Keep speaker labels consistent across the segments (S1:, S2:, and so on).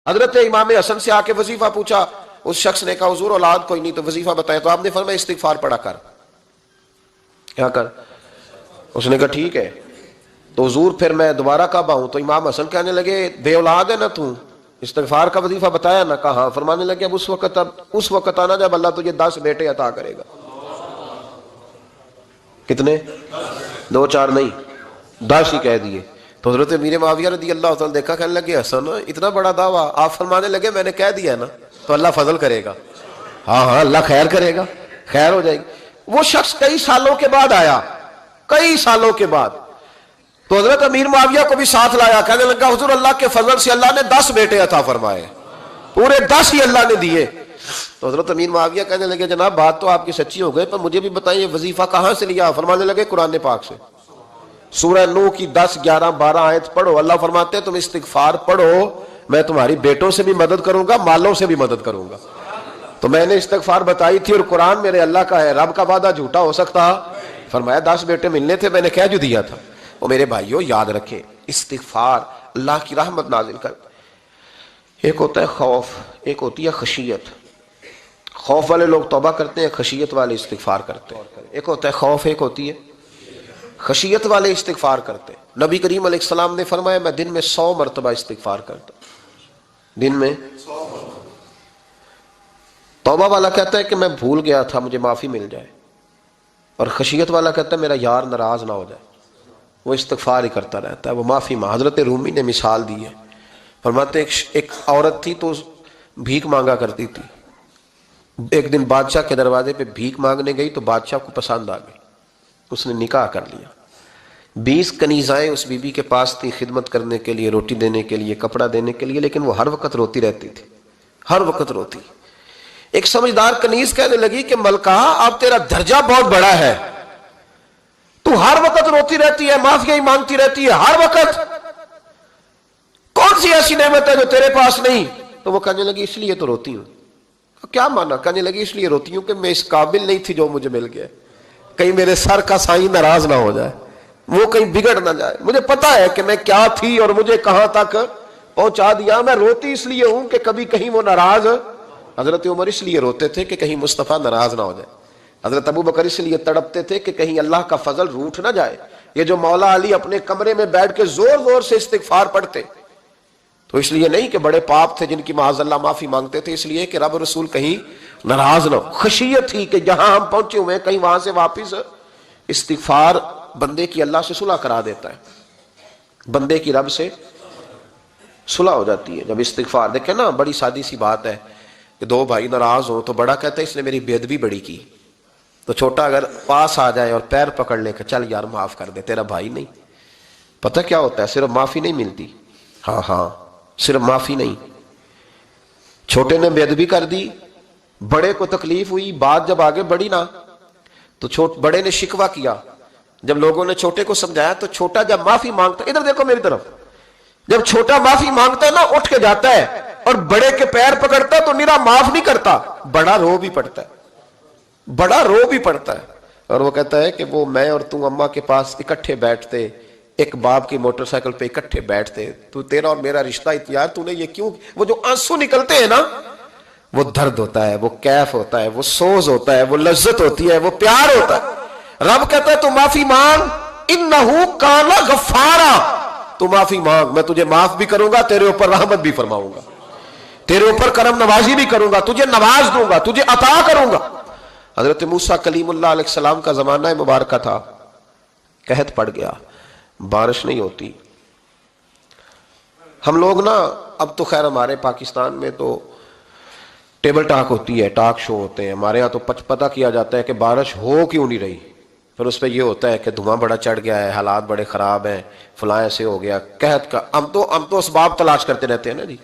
S1: حضرت امام حسن سے آ کے وظیفہ پوچھا، اس شخص نے کہا حضور اولاد کوئی نہیں تو وظیفہ بتایا، تو آپ نے فرمایا استغفار پڑھا کر، کیا کر؟ اس نے کہا ٹھیک ہے۔ تو حضور پھر میں دوبارہ کعبہ ہوں تو امام حسن کہنے لگے بے اولاد ہے نا تو، استغفار کا وظیفہ بتایا نا؟ کہا ہاں۔ فرمانے لگے اب اس وقت آنا جب اللہ تجھے 10 بیٹے عطا کرے گا۔ کتنے؟ 2 4 نہیں، 10 ہی کہہ دیے۔ تو حضرت امیر معاویہ رضی اللہ تعالیٰ دیکھا، کہنے لگے حسن اتنا بڑا دعویٰ؟ آپ فرمانے لگے میں نے کہہ دیا نا تو اللہ فضل کرے گا، ہاں ہاں اللہ خیر کرے گا، خیر ہو جائے گی۔ وہ شخص کئی سالوں کے بعد آیا، کئی سالوں کے بعد، تو حضرت امیر معاویہ کو بھی ساتھ لایا، کہنے لگا حضور اللہ کے فضل سے اللہ نے 10 بیٹے عطا فرمائے، پورے 10 ہی اللہ نے دیے۔ تو حضرت امیر معاویہ کہنے لگے جناب بات تو آپ کی سچی ہو گئی، پر مجھے بھی بتائیے وظیفہ کہاں سے لیا؟ فرمانے لگے قرآن پاک سے، سورہ نوح کی 10 11 12 آیت پڑھو۔ اللہ فرماتے ہیں تم استغفار پڑھو، میں تمہاری بیٹوں سے بھی مدد کروں گا، مالوں سے بھی مدد کروں گا۔ تو میں نے استغفار بتائی تھی اور قرآن میرے اللہ کا ہے، رب کا وعدہ جھوٹا ہو سکتا؟ فرمایا 10 بیٹے ملنے تھے، میں نے کہہ جو دیا تھا۔ وہ میرے بھائیوں یاد رکھیں، استغفار اللہ کی رحمت نازل کر۔ ایک ہوتا ہے خوف، ایک ہوتی ہے خشیت۔ خوف والے لوگ توبہ کرتے ہیں، خشیت والے استغفار کرتے ہیں۔ ایک ہوتا ہے خوف، ایک ہوتی ہے خشیت والے استغفار کرتے ہیں۔ نبی کریم علیہ السلام نے فرمایا میں دن میں 100 مرتبہ استغفار کرتا ہوں، دن میں۔ توبہ والا کہتا ہے کہ میں بھول گیا تھا مجھے معافی مل جائے، اور خشیت والا کہتا ہے میرا یار ناراض نہ ہو جائے، وہ استغفار ہی کرتا رہتا ہے، وہ معافی مانگ۔ حضرت رومی نے مثال دی ہے، فرماتے ایک عورت تھی تو بھیک مانگا کرتی تھی، ایک دن بادشاہ کے دروازے پہ بھیک مانگنے گئی تو بادشاہ کو پسند آ گئی، اس نے نکاح کر لیا۔ 20 کنیزائیں اس بی بی کے پاس تھی خدمت کرنے کے لیے، روٹی دینے کے لیے، کپڑا دینے کے لیے، لیکن وہ ہر وقت روتی رہتی تھی، ہر وقت روتی۔ ایک سمجھدار کنیز کہنے لگی کہ ملکہ اب تیرا درجہ بہت بڑا ہے، تو ہر وقت روتی رہتی ہے، معافیاں ہی مانگتی رہتی ہے ہر وقت، کون سی ایسی نعمت ہے جو تیرے پاس نہیں؟ تو وہ کہنے لگی اس لیے تو روتی ہوں۔ کیا مانا؟ کہنے لگی اس لیے روتی ہوں کہ میں اس قابل نہیں تھی جو مجھے مل گیا، کہیں میرے سر کا سائیں ناراض نہ ہو جائے، وہ کہیں بگڑ نہ جائے، مجھے پتا ہے کہ میں کیا تھی اور مجھے کہاں تک پہنچا دیا، میں روتی اس لیے ہوں کہ کبھی کہیں وہ ناراض۔ حضرت عمر اس لیے روتے تھے کہ کہیں مصطفیٰ ناراض نہ ہو جائے، حضرت ابو بکر اس لیے تڑپتے تھے کہ کہیں اللہ کا فضل روٹھ نہ جائے۔ یہ جو مولا علی اپنے کمرے میں بیٹھ کے زور زور سے استغفار پڑھتے تو اس لیے نہیں کہ بڑے پاپ تھے جن کی معاذ اللہ معافی مانگتے تھے، اس لیے کہ رب رسول کہیں ناراض نہ ہو۔ خشیت تھی کہ جہاں ہم پہنچے ہوئے کہیں وہاں سے واپس۔ استغفار بندے کی اللہ سے صلح کرا دیتا ہے، بندے کی رب سے صلح ہو جاتی ہے جب استغفار۔ دیکھیں نا بڑی سادی سی بات ہے کہ 2 بھائی ناراض ہوں تو بڑا کہتا ہے اس نے میری بے ادبی بڑی کی، تو چھوٹا اگر پاس آ جائے اور پیر پکڑ لے کہ چل یار معاف کر دے، تیرا بھائی نہیں۔ پتہ کیا ہوتا ہے؟ صرف معافی نہیں ملتی، ہاں ہاں صرف معافی نہیں، چھوٹے نے بے ادبی کر دی، بڑے کو تکلیف ہوئی، بات جب آگے بڑھی نا تو بڑے نے شکوہ کیا، جب لوگوں نے چھوٹے کو سمجھایا تو چھوٹا جب معافی مانگتا، ادھر دیکھو میری طرف، جب چھوٹا معافی مانگتا ہے نا اٹھ کے جاتا ہے اور بڑے کے پیر پکڑتا ہے تو میرا معاف نہیں کرتا، بڑا رو بھی پڑتا ہے، بڑا رو بھی پڑتا ہے، اور وہ کہتا ہے کہ وہ میں اور تم اماں کے پاس اکٹھے بیٹھتے، ایک باپ کی موٹر سائیکل پہ اکٹھے بیٹھتے، تو تیرا اور میرا رشتہ یار تو نے یہ کیوں؟ وہ جو آنسو نکلتے ہیں نا وہ درد ہوتا ہے، وہ کیف ہوتا ہے، وہ سوز ہوتا ہے، وہ لذت ہوتی ہے، وہ پیار ہوتا ہے۔ رب کہتا ہے تو معافی مانگ، انہو کان غفارا، تو معافی مانگ، میں تجھے معاف بھی کروں گا، تیرے اوپر رحمت بھی فرماؤں گا، تیرے اوپر کرم نوازی بھی کروں گا، تجھے نواز دوں گا، تجھے عطا کروں گا۔ حضرت موسیٰ کلیم اللہ علیہ السلام کا زمانہ مبارکہ تھا، قحط پڑ گیا، بارش نہیں ہوتی۔ ہم لوگ نا اب تو خیر ہمارے پاکستان میں تو ٹیبل ٹاک ہوتی ہے، ٹاک شو ہوتے ہیں، ہمارے ہاں تو پتہ کیا جاتا ہے کہ بارش ہو کیوں نہیں رہی، پھر اس پہ یہ ہوتا ہے کہ دھواں بڑا چڑھ گیا ہے، حالات بڑے خراب ہیں، فلاں ایسے ہو گیا، قحط کا۔ ہم تو اسباب تلاش کرتے رہتے ہیں نا جی،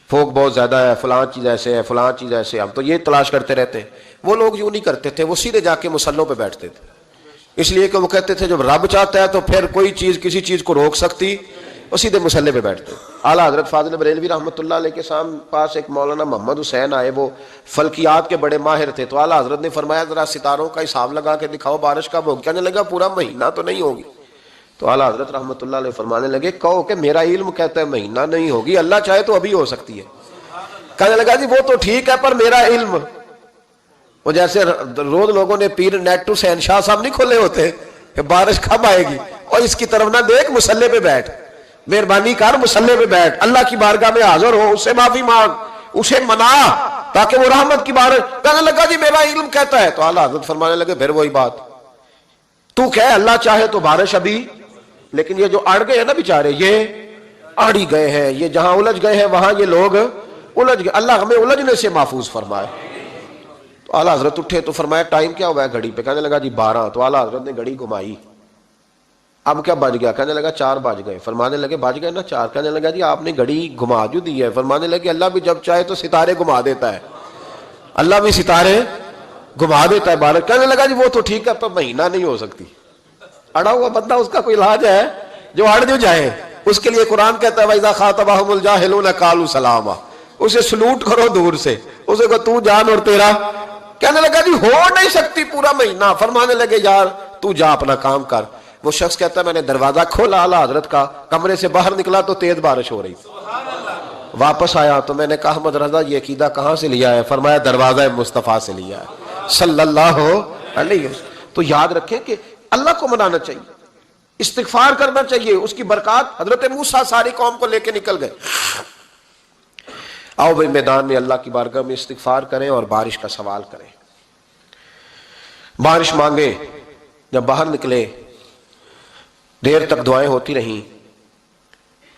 S1: فوق بہت زیادہ ہے، فلاں چیز ایسے ہے، فلاں چیز ایسے، ہم تو یہ تلاش کرتے رہتے ہیں۔ وہ لوگ یوں نہیں کرتے تھے، وہ سیدھے جا کے مصلوں پہ بیٹھتے تھے، اس لیے کہ وہ کہتے تھے جب رب چاہتا ہے تو پھر کوئی چیز کسی چیز کو روک سکتی، وہ سیدھے مصلے پہ بیٹھتے۔ اعلیٰ حضرت فاضل بریلوی رحمۃ اللہ علیہ کے پاس ایک مولانا محمد حسین آئے، وہ فلکیات کے بڑے ماہر تھے، تو اعلیٰ حضرت نے فرمایا ذرا ستاروں کا حساب لگا کے دکھاؤ بارش کب ہوگی؟ کہنے لگا پورا مہینہ تو نہیں ہوگی۔ تو اعلیٰ حضرت رحمۃ اللہ علیہ فرمانے لگے کہو کہ میرا علم کہتا ہے مہینہ نہیں ہوگی، اللہ چاہے تو ابھی ہو سکتی ہے۔ کہنے لگا جی وہ تو ٹھیک ہے پر میرا علم، وہ جیسے روز لوگوں نے پیر نیٹو شہنشاہ صاحب نہیں کھولے ہوتے کہ بارش کب آئے گی، اور اس کی طرف نہ دیکھ، مصلے پہ بیٹھ، مہربانی کر مصلے پہ بیٹھ، اللہ کی بارگاہ میں حاضر ہو، اس سے معافی مانگ، اسے منا تاکہ وہ رحمت کی بارش۔ کہنے لگا جی میرا علم کہتا ہے، تو اعلیٰ حضرت فرمانے لگے پھر وہی بات، تو کہے اللہ چاہے تو بارش ابھی، لیکن یہ جو اڑ گئے ہیں نا بیچارے، یہ اڑی گئے ہیں، یہ جہاں الجھ گئے ہیں وہاں یہ لوگ الجھ گئے، اللہ ہمیں الجھنے سے محفوظ فرمائے۔ تو اعلیٰ حضرت اٹھے تو فرمایا ٹائم کیا ہوا ہے گھڑی پہ؟ کہنے لگا جی 12۔ تو اعلیٰ حضرت نے گھڑی گھمائی، اب کیا بج گیا؟ کہنے لگا 4 بج گئے۔ فرمانے لگے بج گئے نا 4؟ کہنے لگا جی آپ نے گھڑی گھما جو دی ہے۔ فرمانے لگے اللہ بھی جب چاہے تو ستارے گھما دیتا ہے، اللہ بھی ستارے گھما دیتا ہے بارش۔ کہنے لگا جی وہ تو ٹھیک ہے پر مہینہ نہیں ہو سکتی، اڑا ہوا بندہ اس کا کوئی علاج ہے جو اڑ جو جائے، اس کے لیے قرآن کہتا ہے وَإِذَا خَاطَبَهُمُ الْجَاهِلُونَ قَالُوا سَلَامًا، اسے سلوٹ کرو دور سے، اسے کو تو جان اور تیرا۔ کہنے لگا جی ہو نہیں سکتی پورا مہینہ۔ فرمانے لگے یار تو جا اپنا کام کر۔ وہ شخص کہتا ہے میں نے دروازہ کھولا اعلیٰ حضرت کا، کمرے سے باہر نکلا تو تیز بارش ہو رہی، واپس آیا تو میں نے کہا احمد رضا یہ عقیدہ کہاں سے لیا ہے؟ فرمایا دروازہ مصطفیٰ سے لیا ہے صلی اللہ علیہ وسلم۔ تو یاد رکھیں کہ اللہ کو منانا چاہیے، استغفار کرنا چاہیے، اس کی برکات۔ حضرت موسیٰ ساری قوم کو لے کے نکل گئے۔ آؤ بھائی میدان میں اللہ کی بارگاہ میں استغفار کریں اور بارش کا سوال کریں، بارش مانگے۔ جب باہر نکلے دیر تک دعائیں ہوتی رہیں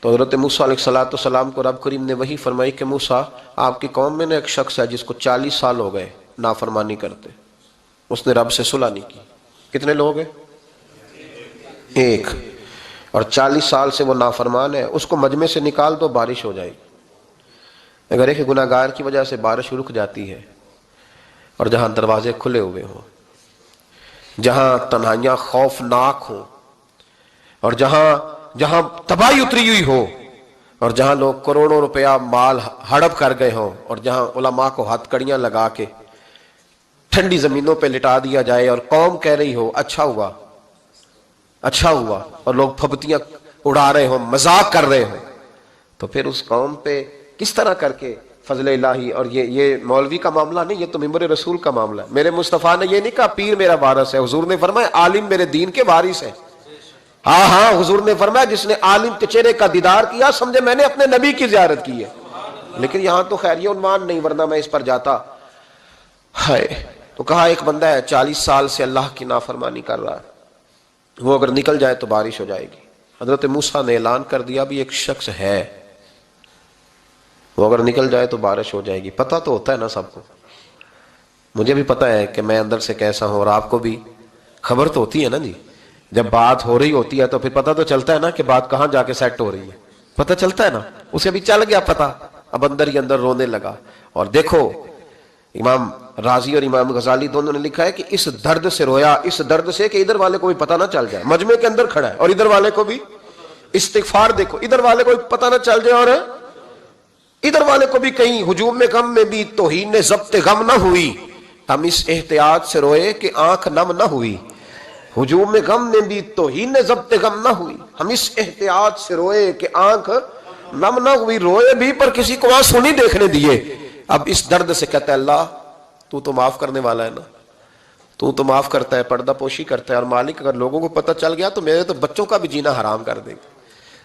S1: تو حضرت موسیٰ علیہ السلام کو رب کریم نے وحی فرمائی کہ موسیٰ آپ کی قوم میں نے ایک شخص ہے جس کو 40 سال ہو گئے نافرمانی کرتے، اس نے رب سے صلح نہیں کی۔ کتنے لوگ ہیں؟ ایک، اور 40 سال سے وہ نافرمان ہے، اس کو مجمع سے نکال دو بارش ہو جائے گی۔ اگر ایک گناہ گار کی وجہ سے بارش رک جاتی ہے، اور جہاں دروازے کھلے ہوئے ہوں، جہاں تنہائیاں خوفناک ہوں، اور جہاں تباہی اتری ہوئی ہو، اور جہاں لوگ کروڑوں روپیہ مال ہڑپ کر گئے ہوں، اور جہاں علماء کو ہتھ کڑیاں لگا کے ٹھنڈی زمینوں پہ لٹا دیا جائے، اور قوم کہہ رہی ہو اچھا ہوا اچھا ہوا، اور لوگ پھبتیاں اڑا رہے ہوں، مذاق کر رہے ہوں، تو پھر اس قوم پہ کس طرح کر کے فضل الہی۔ اور یہ مولوی کا معاملہ نہیں، یہ تو ممبر رسول کا معاملہ ہے۔ میرے مصطفیٰ نے یہ نہیں کہا پیر میرا وارث ہے، حضور نے فرمایا عالم میرے دین کے وارث ہے۔ ہاں حضور نے فرمایا جس نے عالم کے چہرے کا دیدار کیا سمجھے میں نے اپنے نبی کی زیارت کی ہے۔ لیکن یہاں تو خیر یہ عنوان نہیں، ورنہ میں اس پر جاتا ہے۔ تو کہا ایک بندہ ہے 40 سال سے اللہ کی نافرمانی کر رہا ہے، وہ اگر نکل جائے تو بارش ہو جائے گی۔ حضرت موسیٰ نے اعلان کر دیا بھی ایک شخص ہے، وہ اگر نکل جائے تو بارش ہو جائے گی۔ پتہ تو ہوتا ہے نا سب کو، مجھے بھی پتہ ہے کہ میں اندر سے کیسا ہوں، اور آپ کو بھی خبر تو ہوتی ہے نا جی۔ جب بات ہو رہی ہوتی ہے تو پھر پتہ تو چلتا ہے نا کہ بات کہاں جا کے سیٹ ہو رہی ہے، پتہ چلتا ہے نا۔ اسے بھی چل گیا پتہ، اب اندر ہی اندر رونے لگا۔ اور دیکھو امام رازی اور امام غزالی دونوں نے لکھا ہے کہ اس درد سے رویا، اس درد سے کہ ادھر والے کو بھی پتہ نہ چل جائے، مجمع کے اندر کھڑا ہے اور ادھر والے کو بھی استغفار، دیکھو ادھر والے کو بھی پتہ نہ چل جائے اور ادھر والے کو بھی کہیں ہجوم میں غم میں بھی توہین ضبط غم نہ ہوئی، ہم اس احتیاط سے روئے کہ آنکھ نم نہ ہوئی۔ ہجوم میں غم میں بھی توہین ضبط غم نہ ہوئی، ہم اس احتیاط سے روئے کہ آنکھ نم نہ ہوئی، روئے بھی پر کسی کو آنسو نہیں دیکھنے دیے۔ اب اس درد سے کہتا ہے اللہ تو تو معاف کرنے والا ہے نا، تو معاف کرتا ہے، پردہ پوشی کرتا ہے، اور مالک اگر لوگوں کو پتہ چل گیا تو میرے تو بچوں کا بھی جینا حرام کر دے گا،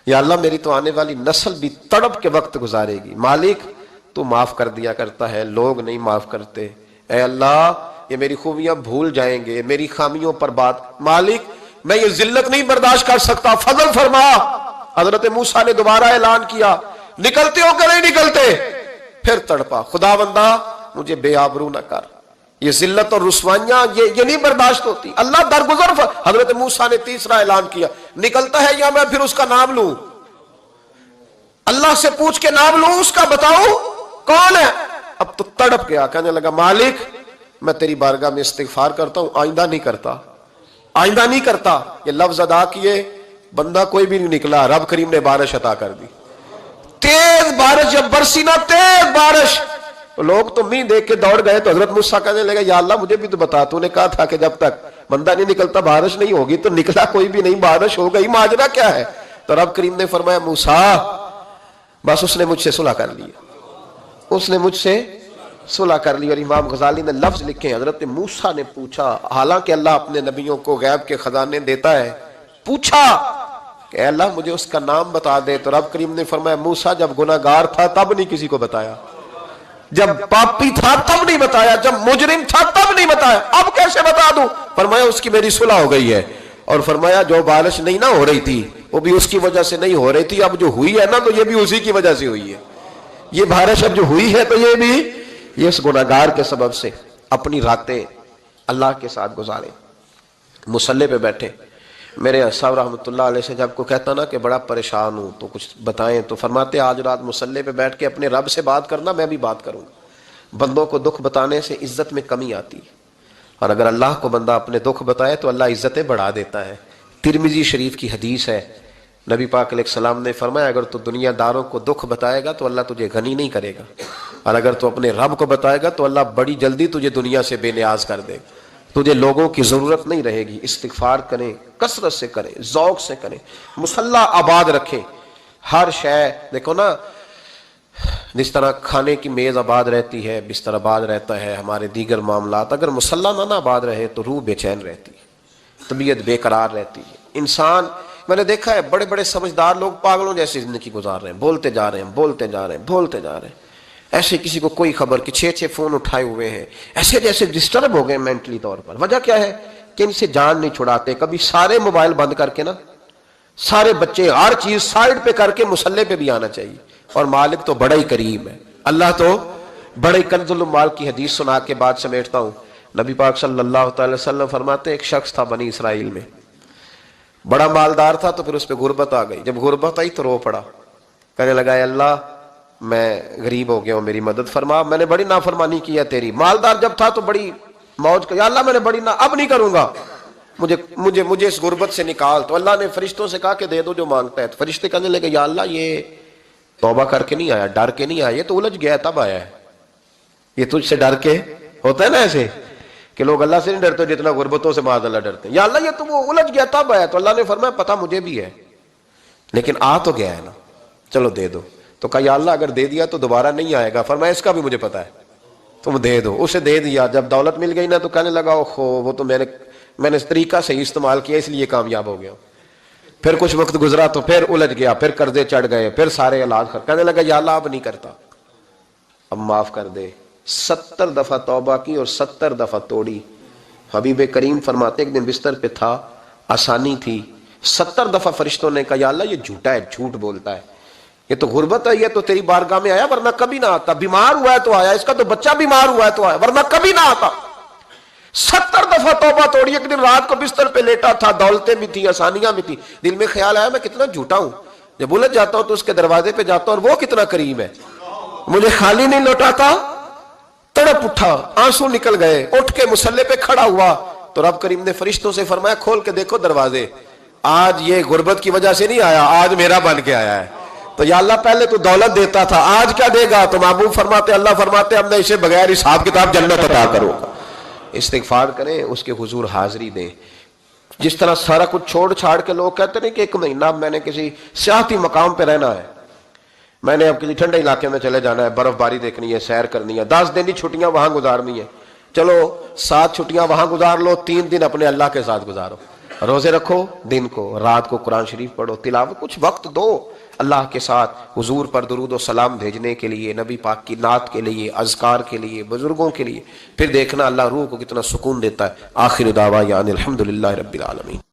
S1: یا اللہ میری تو آنے والی نسل بھی تڑپ کے وقت گزارے گی۔ مالک تو معاف کر دیا کرتا ہے، لوگ نہیں معاف کرتے، اے اللہ یہ میری خوبیاں بھول جائیں گے، میری خامیوں پر بات، مالک میں یہ ذلت نہیں برداشت کر سکتا، فضل فرما۔ حضرت موسیٰ نے دوبارہ اعلان کیا نکلتے ہو کہ نہیں نکلتے؟ پھر تڑپا خدا بندہ مجھے بے آبرو نہ کر، یہ ذلت اور رسوائیاں یہ نہیں برداشت ہوتی، اللہ درگزر۔ حضرت موسیٰ نے تیسرا اعلان کیا نکلتا ہے یا میں پھر اس کا نام لوں، اللہ سے پوچھ کے نام لوں اس کا، بتاؤ کون ہے؟ اب تو تڑپ گیا، کہنے لگا مالک میں تیری بارگاہ میں استغفار کرتا ہوں، آئندہ نہیں کرتا، آئندہ نہیں کرتا۔ یہ لفظ ادا کیے، بندہ کوئی بھی نہیں نکلا، رب کریم نے بارش عطا کر دی، تیز بارش، جب برسی نا تیز بارش، لوگ تو مین دیکھ کے دوڑ گئے۔ تو حضرت موسیٰ کہنے لگا یا اللہ مجھے بھی تو بتا، تو نے کہا تھا کہ جب تک بندہ نہیں نکلتا بارش نہیں ہوگی، تو نکلا کوئی بھی نہیں، بارش ہو گئی، ماجرا کیا ہے؟ تو رب کریم نے فرمایا موسیٰ بس اس نے مجھ سے صلح کر لی، اس نے مجھ سے صلح کر لی. اور امام غزالی نے لفظ لکھے, حضرت موسیٰ نے پوچھا, حالانکہ اللہ اپنے نبیوں کو غیب کے خزانے دیتا ہے, پوچھا کہ اے اللہ مجھے اس کا نام بتا دے. تو رب کریم نے فرمایا موسیٰ جب گناہگار تھا تب نہیں کسی کو بتایا, جب پاپی تھا تب نہیں بتایا, جب مجرم تھا تب نہیں بتایا, اب کیسے بتا دوں؟ فرمایا اس کی میری صلح ہو گئی ہے. اور فرمایا جو بارش نہیں نہ ہو رہی تھی وہ بھی اس کی وجہ سے نہیں ہو رہی تھی, اب جو ہوئی ہے نا تو یہ بھی اسی کی وجہ سے ہوئی ہے. یہ بارش اب جو ہوئی ہے تو یہ بھی یہ اس گناہگار کے سبب سے. اپنی راتیں اللہ کے ساتھ گزارے, مصلی پہ بیٹھے. میرے صاحب رحمۃ اللہ علیہ سے جب کو کہتا نا کہ بڑا پریشان ہوں تو کچھ بتائیں, تو فرماتے آج رات مصلی پہ بیٹھ کے اپنے رب سے بات کرنا, میں بھی بات کروں گا. بندوں کو دکھ بتانے سے عزت میں کمی آتی ہے, اور اگر اللہ کو بندہ اپنے دکھ بتائے تو اللہ عزتیں بڑھا دیتا ہے. ترمذی شریف کی حدیث ہے, نبی پاک علیہ السلام نے فرمایا اگر تو دنیا داروں کو دکھ بتائے گا تو اللہ تجھے غنی نہیں کرے گا, اور اگر تو اپنے رب کو بتائے گا تو اللہ بڑی جلدی تجھے دنیا سے بے نیاز کر دے گا. تجھے لوگوں کی ضرورت نہیں رہے گی. استغفار کریں, کثرت سے کریں, ذوق سے کریں, مصلی آباد رکھیں. ہر شے دیکھو نا, جس طرح کھانے کی میز آباد رہتی ہے, بستر آباد رہتا ہے, ہمارے دیگر معاملات, اگر مصلی نہ آباد رہے تو روح بے چین رہتی ہے, طبیعت بے قرار رہتی ہے. انسان میں نے دیکھا ہے بڑے بڑے سمجھدار لوگ پاگلوں جیسی زندگی گزار رہے ہیں, بولتے جا رہے ہیں, بولتے جا رہے ہیں, بولتے جا رہے ہیں, ایسے کسی کو کوئی خبر کہ 6 فون اٹھائے ہوئے ہیں, ایسے جیسے ڈسٹرب ہو گئے مینٹلی طور پر. وجہ کیا ہے کہ ان سے جان نہیں چھڑاتے. کبھی سارے موبائل بند کر کے نا, سارے بچے ہر چیز سائڈ پہ کر کے مصلی پہ بھی آنا چاہیے. اور مالک تو بڑا ہی کریم ہے, اللہ تو بڑا ہی کنز المال کی حدیث سنا کے بعد سمیٹتا ہوں. نبی پاک صلی اللہ تعالی وسلم فرماتے ایک شخص تھا بنی اسرائیل میں, بڑا مالدار تھا, تو پھر اس پہ غربت آ گئی. جب غربت آئی تو رو پڑا, کہنے لگا اے اللہ میں غریب ہو گیا ہوں, میری مدد فرما, میں نے بڑی نافرمانی کی ہے تیری. مالدار جب تھا تو بڑی موج کر, یا اللہ میں نے بڑی اب نہیں کروں گا, مجھے اس غربت سے نکال. تو اللہ نے فرشتوں سے کہا کہ دے دو جو مانگتا ہے. تو فرشتے کہنے لگے یا اللہ یہ توبہ کر کے نہیں آیا, ڈر کے نہیں آیا, یہ تو الجھ گیا تب آیا ہے. یہ تجھ سے ڈر کے ہوتا ہے نا ایسے کہ لوگ اللہ سے نہیں ڈرتے جتنا غربتوں سے معاذ اللہ ڈرتے ہیں. یا اللہ یہ تو وہ الجھ گیا تب آیا. تو اللہ نے فرمایا پتہ مجھے بھی ہے, لیکن آ تو گیا ہے نا, چلو دے دو. تو کہا یا اللہ اگر دے دیا تو دوبارہ نہیں آئے گا. فرمایا اس کا بھی مجھے پتا ہے, تم دے دو. اسے دے دیا. جب دولت مل گئی نا تو کہنے لگا اوہو وہ تو میں نے اس طریقہ سے استعمال کیا اس لیے کامیاب ہو گیا. پھر کچھ وقت گزرا تو پھر الجھ گیا, پھر قرضے چڑھ گئے, پھر سارے علاج کہنے لگا یا اللہ اب نہیں کرتا, اب معاف کر دے. 70 دفعہ توبہ کی اور 70 دفعہ توڑی. حبیب کریم فرماتے ایک دن بستر پہ تھا, آسانی تھی, 70 دفعہ فرشتوں نے کہا یا اللہ یہ جھوٹا ہے, جھوٹ بولتا ہے, یہ تو غربت ہے, یہ تو تیری بارگاہ میں آیا ورنہ کبھی نہ آتا, بیمار ہوا ہے تو آیا, اس کا تو بچہ بیمار ہوا ہے تو آیا, ورنہ کبھی نہ آتا. 70 دفعہ توبہ توڑی. ایک دن رات کو بستر پہ لیٹا تھا, دولتیں بھی تھی, آسانیاں بھی تھی, دل میں خیال آیا میں کتنا جھوٹا ہوں, جب الجھ جاتا ہوں تو اس کے دروازے پہ جاتا ہوں اور وہ کتنا کریم ہے, مجھے خالی نہیں لوٹاتا. تڑپ اٹھا, آنسو نکل گئے, اٹھ کے مصلی پہ کھڑا ہوا. تو رب کریم نے فرشتوں سے فرمایا کھول کے دیکھو دروازے, آج یہ غربت کی وجہ سے نہیں آیا, آج میرا بن کے آیا ہے. تو یا اللہ پہلے تو دولت دیتا تھا, آج کیا دے گا؟ تو محبوب فرماتے اللہ فرماتے اب میں اسے بغیر حساب کتاب جنت عطا کروں گا. استغفار کریں, اس کے حضور حاضری دیں. جس طرح سارا کچھ چھوڑ چھاڑ کے لوگ کہتے ہیں کہ 1 مہینہ میں نے کسی سیاحتی مقام پہ رہنا ہے, میں نے اب کسی ٹھنڈے علاقے میں چلے جانا ہے, برف باری دیکھنی ہے, سیر کرنی ہے, 10 دن کی چھٹیاں وہاں گزارنی ہے. چلو 7 چھٹیاں وہاں گزار لو, 3 دن اپنے اللہ کے ساتھ گزارو, روزے رکھو, دن کو رات کو قرآن شریف پڑھو, تلاوت, کچھ وقت دو اللہ کے ساتھ حضور پر درود و سلام بھیجنے کے لیے, نبی پاک کی نعت کے لیے, اذکار کے لیے, بزرگوں کے لیے. پھر دیکھنا اللہ روح کو کتنا سکون دیتا ہے. آخر دعوانا الحمدللہ رب العالمین.